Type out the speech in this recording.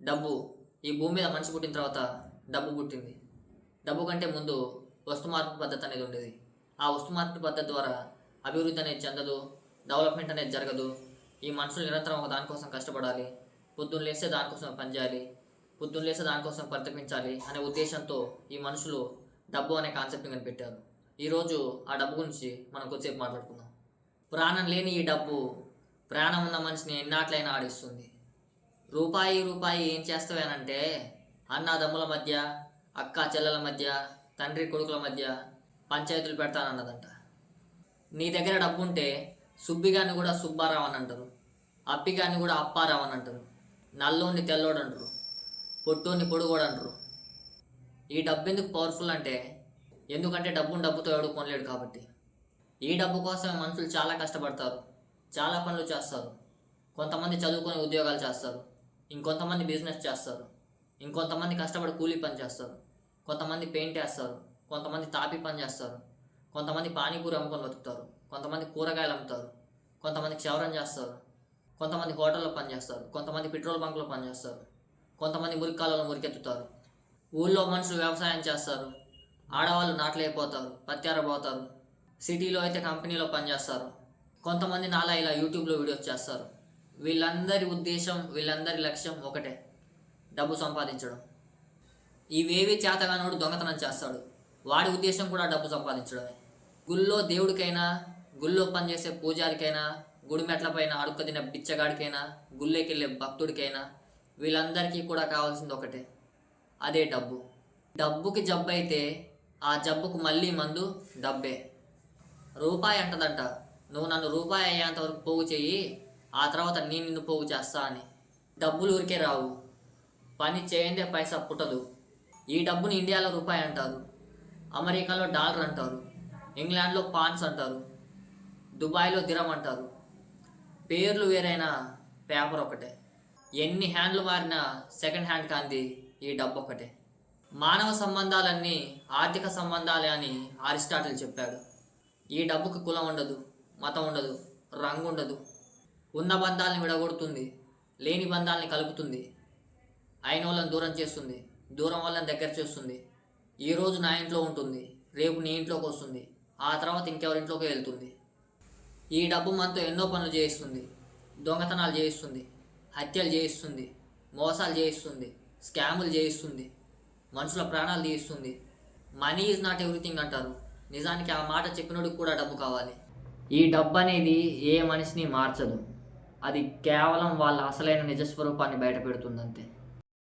డబ్బు ఈ భూమి మీద మనిషి పుట్టిన తర్వాత డబ్బు పుట్టింది. డబ్బు కంటే ముందు వస్తు మార్పిడి పద్ధతి అనేది ఉండేది. ఆ వస్తు మార్పిడి పద్ధతి ద్వారా అభివృద్ధి అనేది చెందదు, డెవలప్మెంట్ అనేది జరగదు. ఈ మనుషులు నిరంతరం ఒక దానికోసం కష్టపడాలి, పొద్దున్న లేస్తే దానికోసం పనిచేయాలి, పొద్దున్న లేస్తే దానికోసం పరితపించాలి అనే ఉద్దేశంతో ఈ మనుషులు డబ్బు అనే కాన్సెప్ట్ని కనిపెట్టారు. ఈరోజు ఆ డబ్బు గురించి మనం కొద్దిసేపు మాట్లాడుకుందాం. ప్రాణం లేని ఈ డబ్బు ప్రాణం ఉన్న మనిషిని ఎన్నాట్లయినా ఆడిస్తుంది. రూపాయి రూపాయి ఏం చేస్తావేనంటే అన్నదమ్ముల మధ్య, అక్క చెల్లెల మధ్య, తండ్రి కొడుకుల మధ్య పంచాయతీలు పెడతానన్నదంట. నీ దగ్గర డబ్బు ఉంటే సుబ్బిగాన్ని కూడా సుబ్బారావు అని అంటారు, అప్పిగాన్ని కూడా అప్పారావు అని అంటారు, నల్లోని తెల్లోడు అంటారు, పొట్టోని పొడుగోడు అంటారు. ఈ డబ్బు ఎందుకు పవర్ఫుల్ అంటే ఎందుకంటే డబ్బుతో ఎవడు కొనలేడు కాబట్టి. ఈ డబ్బు కోసం మనుషులు చాలా కష్టపడతారు, చాలా పనులు చేస్తారు. కొంతమంది చదువుకొని ఉద్యోగాలు చేస్తారు, ఇంకొంతమంది బిజినెస్ చేస్తారు, ఇంకొంతమంది కష్టపడి కూలీ పని చేస్తారు, కొంతమంది పెయింట్ వేస్తారు, కొంతమంది తాపి పని చేస్తారు, కొంతమంది పానీపూరి అమ్ముకొని బతుకుతారు, కొంతమంది కూరగాయలు అమ్ముతారు, కొంతమంది క్షవరం చేస్తారు, కొంతమంది హోటల్లో పని చేస్తారు, కొంతమంది పెట్రోల్ బంక్లో పని చేస్తారు, కొంతమంది మురికాలలో మురికెత్తుతారు. ఊళ్ళో మనుషులు వ్యవసాయం చేస్తారు, ఆడవాళ్ళు నాట్లయిపోతారు, పత్యారబోతారు. సిటీలో అయితే కంపెనీలో పనిచేస్తారు. కొంతమంది నాలా ఇలా యూట్యూబ్లో వీడియోస్ చేస్తారు. వీళ్ళందరి ఉద్దేశం, వీళ్ళందరి లక్ష్యం ఒకటే, డబ్బు సంపాదించడం. ఇవేవి చేతగానోడు దొంగతనం చేస్తాడు, వాడి ఉద్దేశం కూడా డబ్బు సంపాదించడమే. గుళ్ళో దేవుడికైనా, గుళ్ళో పనిచేసే పూజారికైనా, గుడి మెట్లపైన అడుక్క తినే బిచ్చగాడికైనా, గుళ్ళోకెళ్ళే భక్తుడికైనా వీళ్ళందరికీ కూడా కావాల్సింది ఒకటే, అదే డబ్బు. డబ్బుకి జబ్బు అయితే ఆ జబ్బుకు మళ్ళీ మందు డబ్బే. రూపాయి అంటదంట, నువ్వు నన్ను రూపాయి అయ్యేంత వరకు పోగు చెయ్యి, ఆ తర్వాత నేను నిన్ను పోగు చేస్తా అని. డబ్బులు ఊరికే రావు, పని చేయందే పైసా పుట్టదు. ఈ డబ్బుని ఇండియాలో రూపాయి అంటారు, అమెరికాలో డాలర్ అంటారు, ఇంగ్లాండ్లో పాన్స్ అంటారు, దుబాయ్లో దిరం అంటారు. పేర్లు వేరైనా పేపర్ ఒకటే. ఎన్ని హ్యాండ్లు మారినా సెకండ్ హ్యాండ్ కాంది ఈ డబ్బు ఒకటే. మానవ సంబంధాలన్నీ ఆర్థిక సంబంధాలే అని అరిస్టాటిల్ చెప్పాడు. ఈ డబ్బుకి కులం ఉండదు, మతం ఉండదు, రంగు ఉండదు. ఉన్న బంధాలని విడగొడుతుంది, లేని బంధాలని కలుపుతుంది, అయిన వాళ్ళని దూరం చేస్తుంది, దూరం వాళ్ళని దగ్గర చేస్తుంది. ఈరోజు నా ఇంట్లో ఉంటుంది, రేపు నీ ఇంట్లోకి వస్తుంది, ఆ తర్వాత ఇంకెవరింట్లోకి వెళ్తుంది. ఈ డబ్బు మనతో ఎన్నో పనులు చేయిస్తుంది. దొంగతనాలు చేయిస్తుంది, హత్యలు చేయిస్తుంది, మోసాలు చేయిస్తుంది, స్కాములు చేయిస్తుంది, మనుషుల ప్రాణాలు తీయిస్తుంది. మనీ ఈజ్ నాట్ ఎవ్రీథింగ్ అంటారు, నిజానికి ఆ మాట చెప్పినోడికి కూడా డబ్బు కావాలి. ఈ డబ్బు అనేది ఏ మనిషిని మార్చదు, అది కేవలం వాళ్ళ అసలైన నిజస్వరూపాన్ని బయట పెడుతుందంతే.